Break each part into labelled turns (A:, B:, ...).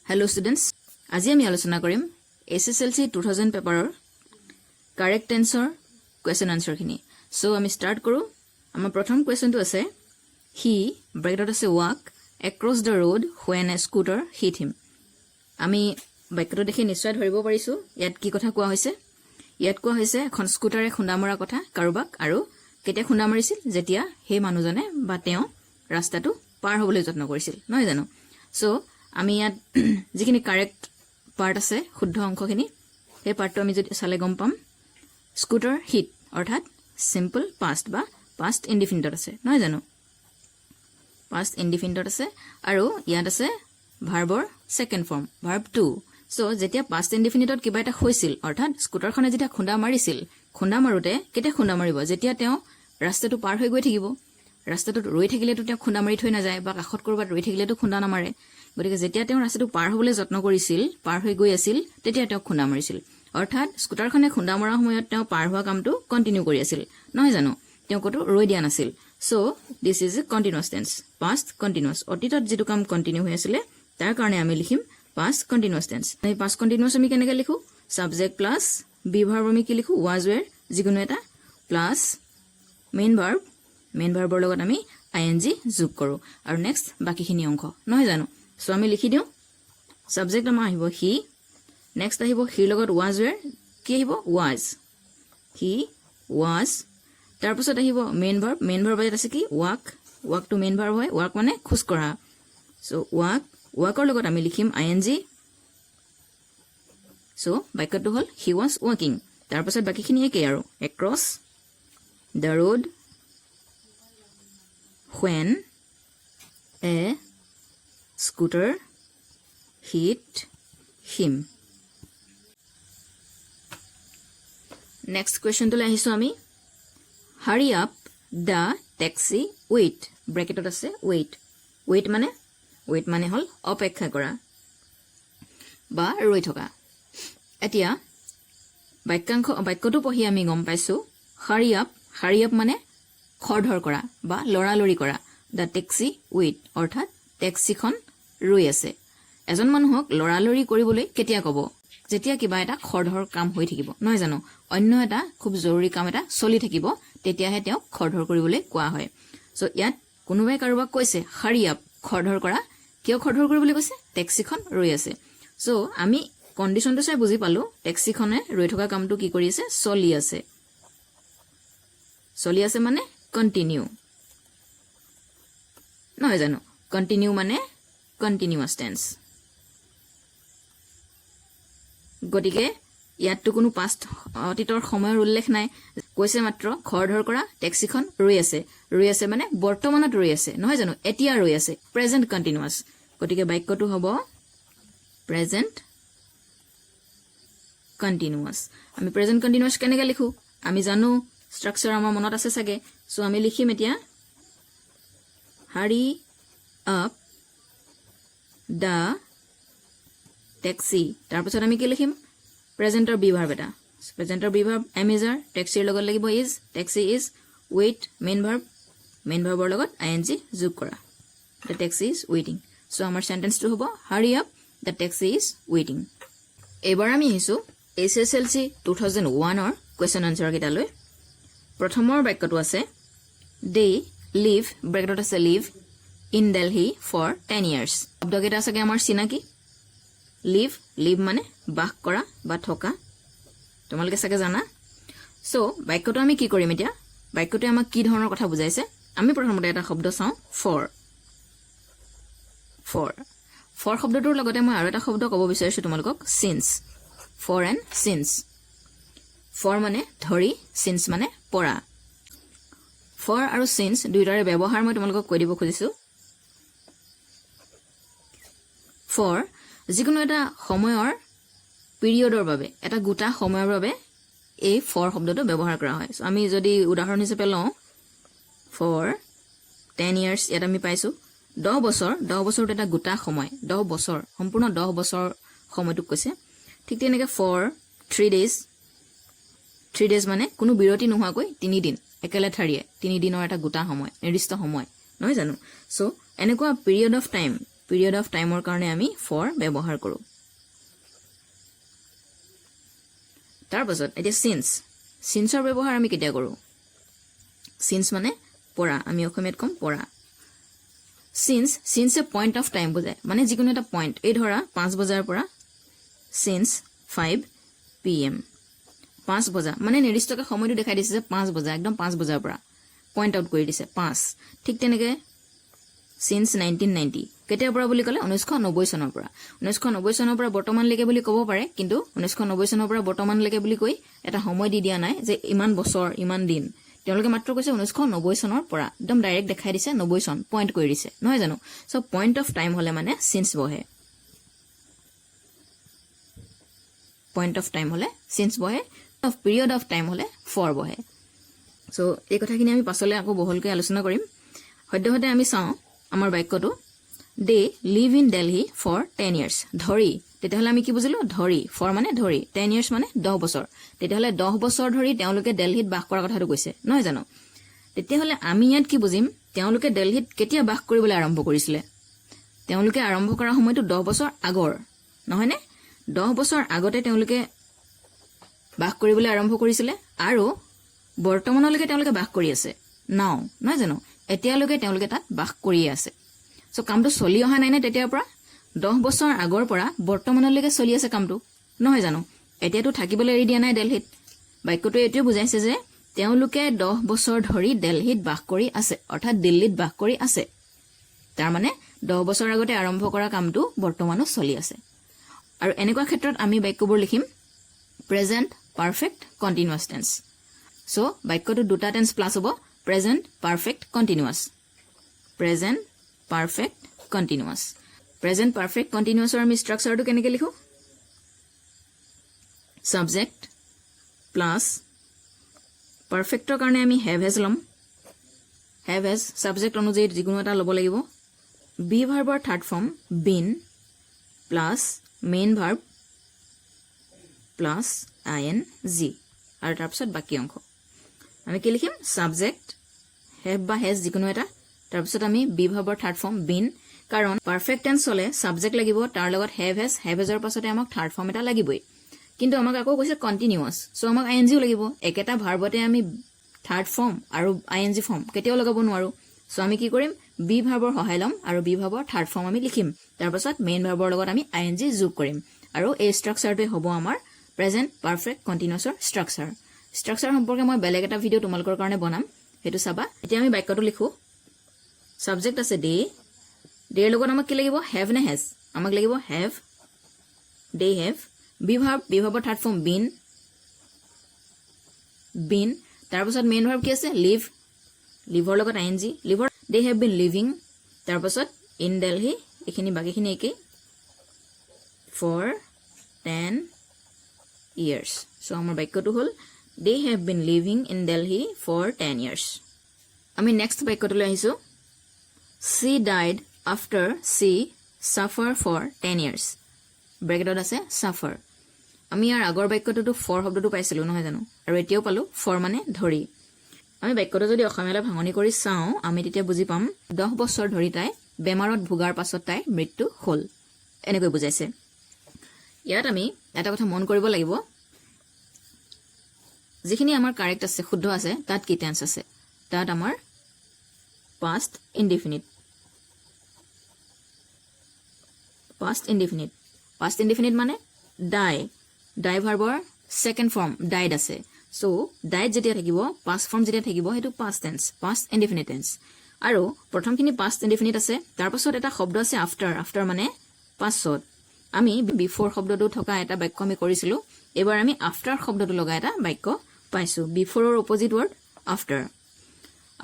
A: Hello students, আজি আমি আলোচনা কৰিম SSLC 2000 পেপাৰৰ correct answer question answer খিনি। So আমি start কৰো। আমাৰ প্ৰথম questionটো আছে he bracket আছে walk across the road when a scooter hit him। আমি বাক্যটো দেখি নিশ্চয় ধৰিব পাৰিছো ইয়াত কি কথা কোৱা হৈছে। ইয়াত কোৱা হৈছে এখন স্কুটাৰে খুন্দা মৰা কথা কাৰোবাক আৰু কেতিয়া খুন্দা মাৰিছিল যেতিয়া সেই মানুহজনে বা তেওঁ ৰাস্তাটো পাৰ হ'বলৈ যত্ন কৰিছিল নহয় জানো। So আমি ইয়াত যিখিনি কাৰেক্ট পাৰ্ট আছে শুদ্ধ অংশখিনি এই পাৰ্টটো আমি যদি চালে গম পাম স্কুটাৰ হিট অৰ্থাৎ সিম্পল পাষ্ট বা পাষ্ট ইনডিফিনিটত আছে নহয় জানো। পাষ্ট ইনডিফিনিটত আছে আৰু ইয়াত আছে ভাৰ্বৰ second form verb two. So যেতিয়া পাষ্ট ইনডিফিনিটত কিবা এটা হৈছিল অৰ্থাৎ স্কুটাৰখনে যেতিয়া খুন্দা মাৰিছিল খুন্দা মাৰোতে কেতিয়া খুন্দা মাৰিব যেতিয়া তেওঁ ৰাস্তাটো পাৰ হৈ গৈ থাকিব। ৰাস্তাটোত ৰৈ থাকিলেতো তেওঁ খুন্দা মাৰি থৈ নাযায় বা কাষত কৰবাত ৰৈ থাকিলেতো খুন্দা নামাৰে। গতিকে যেতিয়া তেওঁ ৰাস্তাটো পাৰ হ'বলৈ যত্ন কৰিছিল পাৰ হৈ গৈ আছিল তেতিয়া তেওঁ খুন্দা মাৰিছিল অৰ্থাৎ স্কুটাৰখনে খুন্দা মৰাৰ সময়ত তেওঁ পাৰ হোৱা কামটো কন্টিনিউ কৰি আছিল নহয় জানো। তেওঁ কতো ৰৈ দিয়া নাছিল। So this is a continuous tense past continuous অতীতত যেটো কাম কন্টিনিউ হৈ আছিল তাৰ কাৰণে আমি লিখিম পাষ্ট কন্টিনিউয়াস টেন্স। এই পাষ্ট কন্টিনিউয়াস আমি কেনেকৈ লিখো সাবজেক্ট প্লাস বি ভাৰ্ব আমি কি লিখো ওয়াজ ওয়্যাৰ যিকোনো এটা প্লাস মেইন ভাৰ্বৰ লগত আমি আইএনজি যোগ কৰো আৰু নেক্সট বাকিখিনি অংশ নহয় জানো। সো আমি লিখি দিও সাবজেক্ট আমাৰ আহিব হি নেক্সট আহিব হিৰ লগত ওয়াজ ওয়্যাৰ কি আহিব ওয়াজ হি ওয়াজ তাৰ পিছত আহিব মেইন ভাৰ্ব আছে কি ওয়াক টু মেইন ভাৰ্ব হয় ওয়াক মানে খোজ কৰা। সো ওয়াকৰ লগত আমি লিখিম আইএনজি। সো বাক্যটো হল হি ওয়াজ ওয়াকিং তাৰ পিছত বাকিখিনি একেই আৰু across the road when a scooter hit him. Next question to lahisu ami hurry up the taxi wait bracket ase wait mane hol অপেক্ষা কৰা বা ৰৈ থকা। এতিয়া বাক্যটো পঢ়ি আমি গম পাইছো hurry up মানে খৰধৰ কৰা বা লৰালৰি কৰা। দা টেক্সি উইট অৰ্থাৎ টেক্সিখন ৰৈ আছে। এজন মানুহক লৰালৰি কৰিবলৈ কেতিয়া কব যেতিয়া কিবা এটা খৰধৰ কাম হৈ থাকিব নহয় জানো। অন্য এটা খুব জৰুৰী কাম এটা চলি থাকিব তেতিয়াহে তেওঁক খৰধৰ কৰিবলৈ কোৱা হয়। সো ইয়াত কোনোবাই কাৰোবাক কৈছে হাৰি আপ খৰধৰ কৰা কিয় খৰধৰ কৰিবলৈ কৈছে টেক্সিখন ৰৈ আছে। সো আমি কণ্ডিশ্যনটো চাই বুজি পালো টেক্সিখনে ৰৈ থকা কামটো কি কৰি আছে চলি আছে মানে কন্টিনিউ নহয় জানো। কন্টিনিউ মানে কন্টিনিউয়াস টেন্স। গতিকে ইয়াতটো কোনো পাষ্ট অতীতৰ সময়ৰ উল্লেখ নাই কৈছে মাত্ৰ খৰধৰ কৰা টেক্সিখন ৰৈ আছে মানে বৰ্তমানত ৰৈ আছে নহয় জানো এতিয়া ৰৈ আছে প্ৰেজেন্ট কন্টিনিউয়াস। গতিকে বাক্যটো হ'ব প্ৰেজেন্ট কন্টিনিউয়াস। আমি প্ৰেজেন্ট কন্টিনিউয়াস কেনেকৈ লিখো আমি জানো স্ট্ৰাকচাৰ আমাৰ মনত আছে চাগে। সো আমি লিখিম এতিয়া hurry up the taxi তাৰ পিছত আমি কি লিখিম প্ৰেজেন্টৰ বি ভাৰ্ব এটা প্ৰেজেন্টৰ বি ভাৰ্ব এম ইজাৰ টেক্সিৰ লগত লাগিব is taxi is wait main ভাৰ্বৰ লগত আইএনজি যোগ কৰা the taxi is waiting। So আমাৰ সেন্টেন্সটো হ'ব hurry up the taxi is waiting। এবাৰ আমি আহিছো SSLC 2001 ৰ কোৱেশ্চন আনসাৰ কেইটালৈ। প্ৰথমৰ বাক্যটো আছে they live bracket আছে live in Delhi for 10 years। শব্দকেইটা আছে আমাৰ চিনাকি live মানে বাস কৰা বা থকা তোমালোকে চাগে জানা। সো বাক্যটো আমি কি কৰিম এতিয়া বাক্যটো আমাক কি ধৰণৰ কথা বুজাইছে আমি প্ৰথমতে এটা শব্দ চাওঁ for শব্দটোৰ লগতে মই আৰু এটা শব্দ ক'ব বিচাৰিছো তোমালোকক since for and since for মানে ধৰি since মানে পৰা। for আৰু since দুইটাৰে ব্যৱহাৰ মই তোমালোকক কৈ দিব খুজিছো। for যিকোনো এটা সময়ৰ পিৰিয়ডৰ বাবে এটা গোটা সময়ৰ বাবে এই for শব্দটো ব্যৱহাৰ কৰা হয়। আমি যদি উদাহৰণ হিচাপে লওঁ for 10 years ইয়াত আমি পাইছো 10 বছৰ এটা গোটা সময় 10 বছৰ সম্পূৰ্ণ 10 বছৰ সময়টোক কৈছে। ঠিক তেনেকৈ for 3 days মানে কোনো বিৰতি নোহোৱাকৈ 3 দিন একেলেঠাৰিয়ে 3 দিনৰ এটা গোটা সময় নিৰ্দিষ্ট সময় নহয় জানো। সো এনেকুৱা period of time period of টাইমৰ কাৰণে আমি ফৰ ব্যৱহাৰ কৰোঁ তাৰপাছত এতিয়া সিন্সৰ ব্যৱহাৰ আমি কেতিয়া কৰোঁ সিন্স মানে পৰা আমি অসমীয়াত কম পৰা since A point of time বুজায় মানে যিকোনো এটা পইণ্ট এই ধৰা 5 বজাৰ পৰা সিন্স 5 PM 5 বজা মানে নিৰ্দিষ্টকৈ সময়টো দেখাই দিছে যে 5 বজা একদম 5 বজাৰ পৰা পইণ্ট আউট কৰি দিছে 5 ঠিক তেনেকৈ সিন্স 1990 কেতিয়াৰ পৰা বুলি ক'লে 1990 চনৰ পৰা 1990 চনৰ পৰা বৰ্তমানলৈকে বুলি ক'ব পাৰে কিন্তু 1990 চনৰ পৰা বৰ্তমানলৈকে বুলি কৈ এটা সময় দি দিয়া নাই যে ইমান বছৰ ইমান দিন তেওঁলোকে মাত্ৰ কৈছে 1990 চনৰ পৰা একদম ডাইৰেক্ট দেখাই দিছে 90 চন পইণ্ট কৰি দিছে নহয় জানো সো পইণ্ট অফ টাইম হলে মানে সিন্স বহে পইণ্ট অফ টাইম হলে সিন্স বহে অফ পিৰিয়ড অফ টাইম হলে ফৰ বহে সো এই কথাখিনি আমি পাছলৈ আকৌ বহলকৈ আলোচনা কৰিম সদ্যহতে আমি চাওঁ আমাৰ বাক্যটো they live in Delhi for 10 years ধৰি তেতিয়াহ'লে আমি কি বুজিলো ধৰি ফৰ মানে ধৰি 10 years মানে 10 বছৰ তেতিয়াহ'লে 10 বছৰ ধৰি তেওঁলোকে দিল্লীত বাস কৰা কথাটো কৈছে নহয় জানো তেতিয়াহ'লে আমি ইয়াত কি বুজিম তেওঁলোকে দিল্লীত কেতিয়া বাস কৰিবলৈ আৰম্ভ কৰিছিলে তেওঁলোকে আৰম্ভ কৰা সময়টো 10 বছৰ আগৰ নহয়নে 10 বছৰ আগতে তেওঁলোকে বাস কৰিবলৈ আৰম্ভ কৰিছিলে আৰু বৰ্তমানলৈকে তেওঁলোকে বাস কৰি আছে নাও নহয় জানো এতিয়ালৈকে তেওঁলোকে তাত বাস কৰি আছে সো কামটো চলি অহা নাই নে তেতিয়াৰ পৰা 10 বছৰ আগৰ পৰা বৰ্তমানলৈকে চলি আছে কামটো নহয় জানো এতিয়াতো থাকিবলৈ এৰি দিয়া নাই দিল্লীত বাক্যটো এইটোৱে বুজাইছে যে তেওঁলোকে 10 বছৰ ধৰি দিল্লীত বাস কৰি আছে অৰ্থাৎ দিল্লীত বাস কৰি আছে তাৰ মানে 10 বছৰ আগতে আৰম্ভ কৰা কামটো বৰ্তমানো চলি আছে আৰু এনেকুৱা ক্ষেত্ৰত আমি বাক্যবোৰ লিখিম present perfect continuous tense so বাক্যটো দুটা টেন্স প্লাস হ'ব present perfect continuous present perfect continuous present perfect কন্টিনিউয়াছৰ আমি ষ্ট্ৰাকচাৰটো কেনেকৈ লিখো সাবজেক্ট প্লাস পাৰফেক্টৰ কাৰণে আমি হ্যাভ হেজ লম হ্যাভ হেজ সাবজেক্ট অনুযায়ী যিকোনো এটা ল'ব লাগিব বি ভাৰ্বৰ third form been plus main verb plus ING আৰু তাৰপিছত বাকি অংশ আমি কি লিখিম সাবজেক্ট হ্যাভ বা হেজ যিকোনো এটা তাৰপিছত আমি বি ভাৰ্বৰ থাৰ্ড ফৰ্ম বিন কাৰণ পাৰফেক্ট টেন্স হলে সাবজেক্ট লাগিব তাৰ লগত হ্যাভ হেজৰ পাছতে আমাক থাৰ্ড ফৰ্ম এটা লাগিবই কিন্তু আমাক আকৌ কৈছে কন্টিনিউয়াছ সো আমাক INGও লাগিব একেটা ভাৰ্বতে আমি থাৰ্ড ফৰ্ম আৰু ING ফৰ্ম কেতিয়াও লগাব নোৱাৰো সো আমি কি কৰিম বি ভাৰ্বৰ সহায় লম আৰু বি ভাৰ্বৰ থাৰ্ড ফৰ্ম আমি লিখিম তাৰপিছত মেইন ভাৰ্বৰ লগত আমি ING যোগ কৰিম আৰু এই ষ্ট্ৰাকচাৰটোৱে হ'ব আমাৰ প্ৰেজেন্ট পাৰফেক্ট কন্টিনিউয়াছৰ ষ্ট্ৰাকচাৰ সম্পৰ্কে মই বেলেগ এটা ভিডিও তোমালোকৰ কাৰণে বনাম হেতু চাবা এতিয়া আমি বাক্যটো লিখো সাবজেক্ট আছে দে দেৰ লগত আমাক কি লাগিব হ্যাভ নে হেজ আমাক লাগিব হ্যাভ দে হ্যাভ বি ভাৰ্বৰ থাৰ্ড ফৰ্ম বিন তাৰপিছত মেইন ভাৰ্ব কি আছে লিভৰ লগত ING লিভৰ দে হ্যাভ বিন লিভিং তাৰপিছত ইন দিল্লী এখিনি বাকিখিনি একে ফৰ 10 years সো আমাৰ বাক্যটো হ'ল they have been living in Delhi for 10 years আমি নেক্সট বাক্যটোলৈ আহিছো she died after she suffered for 10 years ব্ৰেকেটত আছে suffer আমি ইয়াৰ আগৰ বাক্যটোতো for শব্দটো পাইছিলো নহয় জানো আৰু এতিয়াও পালো for মানে ধৰি আমি বাক্যটো যদি অসমীয়ালৈ ভাঙনি কৰি চাওঁ আমি তেতিয়া বুজি পাম 10 বছৰ ধৰি তাই বেমাৰত ভোগাৰ পাছত তাই মৃত্যু হ'ল এনেকৈ বুজাইছে ইয়াত আমি এটা কথা মন কৰিব লাগিব যিখিনি আমাৰ কাৰেক্ট আছে শুদ্ধ আছে তাত কি টেন্স আছে তাত আমাৰ past indefinite মানে die ভাৰ্বৰ সেকেন্ড ফৰ্ম died আছে সো died যেতিয়া থাকিব past ফৰ্ম যেতিয়া থাকিব হেতু past tense past indefinite tense আৰু প্ৰথমখিনি past indefinite আছে তাৰ পাছত এটা শব্দ আছে after মানে পাছত আমি before শব্দটো থকা এটা বাক্য আমি কৰিছিলো এবাৰ আমি after শব্দটো লগা এটা বাক্য পাইছো before ৰ অপজিট ওয়াৰ্ড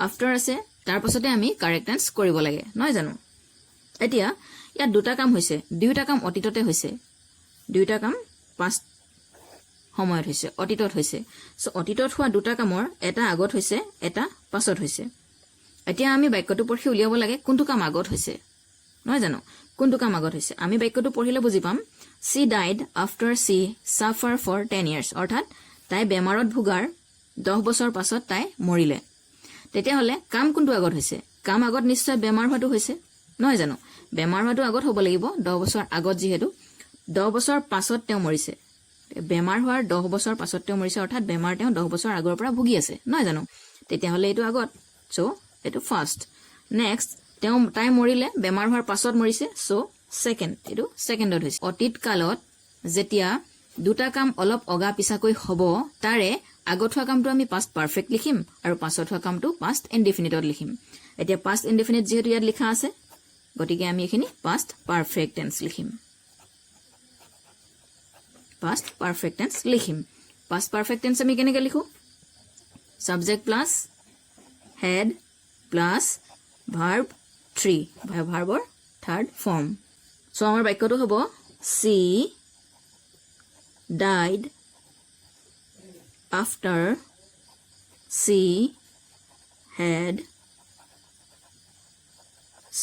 A: after আছে তাৰ পাছতে আমি কাৰেক্ট টেন্স কৰিব লাগে নহয় জানো এতিয়া ইয়াত দুটা কাম হৈছে দুইটা কাম অতীততে হৈছে দুইটা কাম past সময়ত হৈছে অতীতত হৈছে সো অতীতত হোৱা দুটা কামৰ এটা আগত হৈছে এটা পাছত হৈছে এতিয়া আমি বাক্যটো পঢ়ি উলিয়াব লাগে কোনটো কাম আগত হৈছে নহয় জানো কোনটো কাম আগত হৈছে আমি বাক্যটো পঢ়িলে বুজি পাম she died after she suffered for 10 years অৰ্থাৎ তাই বেমাৰত ভোগাৰ 10 বছৰ পাছত তাই মৰিলে তেতিয়া হলে কাম কোনটো আগত হৈছে কাম আগত নিশ্চয় বেমাৰ হোৱাটো হৈছে নহয় জানো বেমাৰ হোৱাটো আগত হ'ব লাগিব 10 বছৰ আগত যিহেতু 10 বছৰ পাছত তেওঁ মৰিছে বেমাৰ হোৱাৰ 10 বছৰ পাছত তেওঁ মৰিছে অৰ্থাৎ বেমাৰ তেওঁ 10 বছৰ আগৰ পৰা ভুগি আছে নহয় জানো তেতিয়া হলে এইটো আগত সো এইটো ফাৰ্স্ট নেক্সট তেওঁ তাই মৰিলে বেমাৰ হোৱাৰ পাছত মৰিছে সো সেকেন্ড এইটো সেকেন্ডত হৈছে অতীত কালত যেতিয়া দুটা কাম অলপ অগা পিছাকৈ হ'ব তাৰে আগত হোৱা কামটো আমি পাষ্ট পাৰফেক্ট লিখিম আৰু পাছত হোৱা কামটো পাষ্ট ইনডিফিনিটত লিখিম এতিয়া পাষ্ট ইনডিফিনিট যেহেতু ইয়াত লিখা আছে গতিকে আমি এখিনি পাষ্ট পাৰফেক্ট টেন্স লিখিম past perfect tense লিখিম past perfect tense আমি কেনেকৈ লিখো subject plus had plus verb 3 ভাৰ্বৰ third form so আমাৰ বাক্যটো হ'ব she died after she had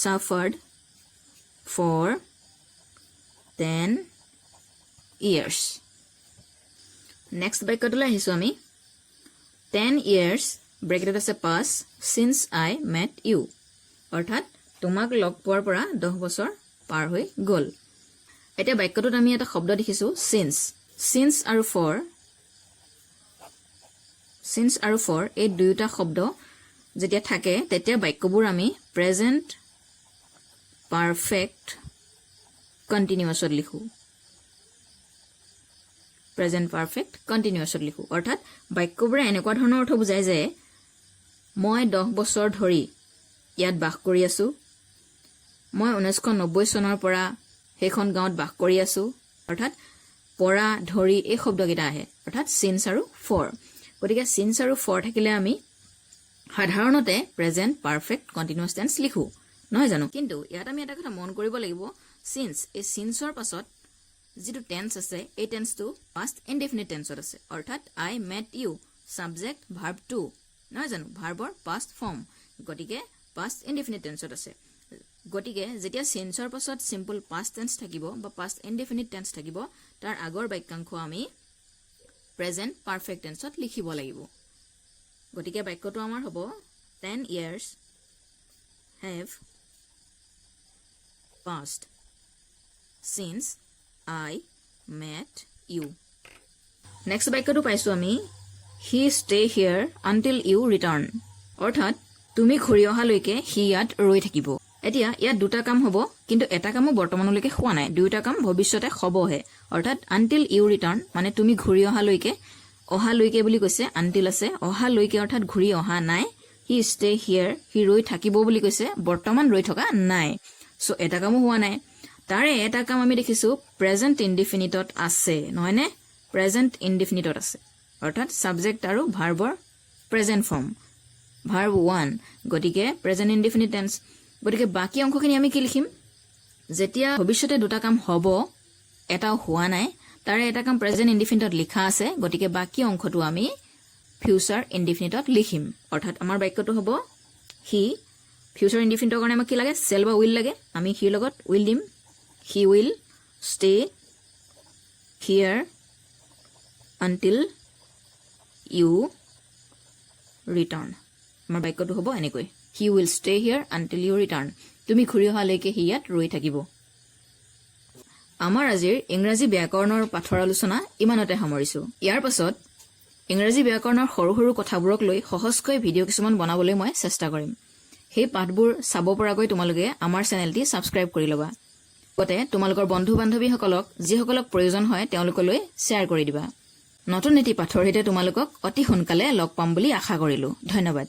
A: suffered for 10 years. Next বাক্যটোলৈ আহিছো আমি 10 years ব্ৰেকেটত আছে pass since I met you অৰ্থাৎ তোমাক লগ পোৱাৰ পৰা 10 বছৰ পাৰ হৈ গল এতিয়া বাক্যটোত আমি এটা শব্দ দেখিছো since আৰু for এই দুয়োটা শব্দ যেতিয়া থাকে তেতিয়া বাক্যবোৰ আমি present perfect continuousত লিখো present perfect continuously লিখো অৰ্থাৎ বাক্যবোৰে এনেকুৱা ধৰণৰ অৰ্থ বুজায় যে মই 10 বছৰ ধৰি ইয়াত বাস কৰি আছো মই 1990 চনৰ পৰা হেখন গাঁৱত বাস কৰি আছো অৰ্থাৎ পৰা ধৰি এই শব্দকেইটা আহে অৰ্থাৎ since আৰু for গতিকে since আৰু for থাকিলে আমি সাধাৰণতে present perfect continuous tense লিখো নহয় জানো কিন্তু ইয়াত আমি এটা কথা মন কৰিব লাগিব since এই sinceৰ পাছত যিটো টেন্স আছে এই টেন্সটো পাষ্ট ইনডিফিনিট টেন্সত আছে অৰ্থাৎ I met you subject verb to নহয় জানো ভাৰ্বৰ পাষ্ট ফৰ্ম গতিকে পাষ্ট ইনডিফিনিট টেন্সত আছে গতিকে যেতিয়া sinceৰ পাছত সিম্পল পাষ্ট টেন্স থাকিব বা পাষ্ট ইনডিফিনিট টেন্স থাকিব তাৰ আগৰ বাক্যাংশ আমি প্ৰেজেন্ট পাৰফেক্ট টেন্সত লিখিব লাগিব গতিকে বাক্যটো আমাৰ হ'ব 10 years have passed since I met you. Next বাক্যটো পাইছো আমি he stay here until you return. অৰ্থাৎ তুমি ঘূৰি অহালৈকে he ইয়াত ৰৈ থাকিব। এতিয়া ইয়াত দুটা কাম হ'ব কিন্তু এটা কামো বৰ্তমানলৈকে হোৱা নাই দুটা কাম ভৱিষ্যতে হ'বহে অৰ্থাৎ until you return মানে তুমি ঘূৰি অহালৈকে বুলি কৈছে until আছে অহালৈকে অৰ্থাৎ ঘূৰি অহা নাই he stay here he ৰৈ থাকিব বুলি কৈছে বৰ্তমান ৰৈ থকা নাই সো এটা কামো হোৱা নাই তাৰে এটা কাম আমি দেখিছো প্ৰেজেন্ট ইনডিফিনিটত আছে নহয়নে প্ৰেজেন্ট ইনডিফিনিটত আছে অৰ্থাৎ সাবজেক্ট আৰু ভাৰ্বৰ প্ৰেজেন্ট ফৰ্ম ভাৰ্ব 1 গতিকে প্ৰেজেন্ট ইনডিফিনিট টেন্স গতিকে বাকি অংশখিনি আমি কি লিখিম যেতিয়া ভৱিষ্যতে দুটা কাম হ'ব এটাও হোৱা নাই তাৰে এটা কাম প্ৰেজেন্ট ইনডিফিনিটত লিখা আছে গতিকে বাকি অংশটো আমি ফিউচাৰ ইনডিফিনিটত লিখিম অৰ্থাৎ আমাৰ বাক্যটো হ'ব হি ফিউচাৰ ইনডিফিনিটৰ কাৰণে আমাক কি লাগে সেল বা উইল লাগে আমি হি লগত উইল দিম he will stay here until you return আমাৰ বাক্যটো হ'ব এনেকৈ he will stay here until you return তুমি ঘূৰি অহালৈকে হি ইয়াত ৰৈ থাকিব আমাৰ আজিৰ ইংৰাজী ব্যাকৰণৰ পাঠৰ আলোচনা ইমানতে সামৰিছো ইয়াৰ পাছত ইংৰাজী ব্যাকৰণৰ সৰু সৰু কথাবোৰক লৈ সহজকৈ ভিডিঅ' কিছুমান বনাবলৈ মই চেষ্টা কৰিম সেই পাঠবোৰ চাব পৰাকৈ তোমালোকে আমাৰ চেনেলটি সাবস্ক্ৰাইব কৰি ল'বা গতে তোমালোকৰ বন্ধু বান্ধৱীসকলক যিসকলক প্ৰয়োজন হয় তেওঁলোকলৈ শ্বেয়াৰ কৰি দিবা নতুন এটি পাঠৰ সৈতে তোমালোকক অতি সোনকালে লগ পাম বুলি আশা কৰিলো ধন্যবাদ